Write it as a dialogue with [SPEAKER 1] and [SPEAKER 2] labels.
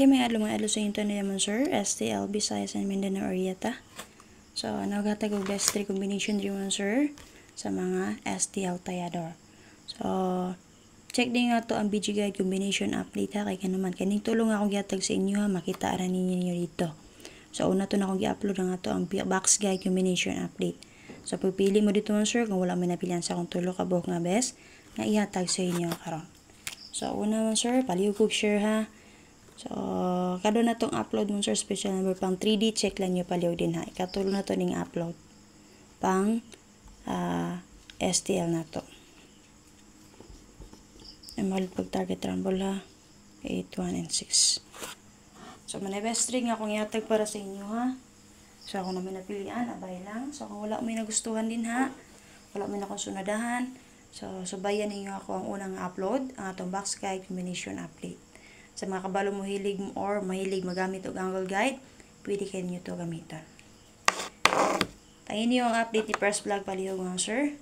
[SPEAKER 1] Okay, may mga adlo sa inyo naman sir, STL, Visayas and Mindanao area ta. So, naghatag og best 3 combination din mo sir sa mga STL tayador. So, check din nga to ang BG Guide combination update ha, kay kanuman kaning tulong akong gihatag sa inyo ha, makita ra ninyo dito. So, una to na akong gi-upload nga to ang box guide combination update. So, pagpili mo dito man sir kung wala mo napilian sa akong tulo ka buok nga best nga ihatag sa inyo karon. So, una man sir, palihog kog share ha. So, kado na tong upload mo sir, special number pang 3D, check lang nyo palihog din ha. Ikatulo na to ning upload. Pang STL na to. Mahal pag target rumble ha. 8, 1, and 6. So, manibest string akong ihatag para sa inyo ha. So, ako namin napilian, abay lang. So, kung wala may nagustuhan din ha, wala may akong sunadahan. So, subayan ninyo ako ang unang upload, ang atong box guide combination update. Sa mga kabalo mo hilig or mahilig magamit og angle guide, pwede kayo nyo to gamitan. Tayin niyo ang update ni Press Vlog palihog mga sir.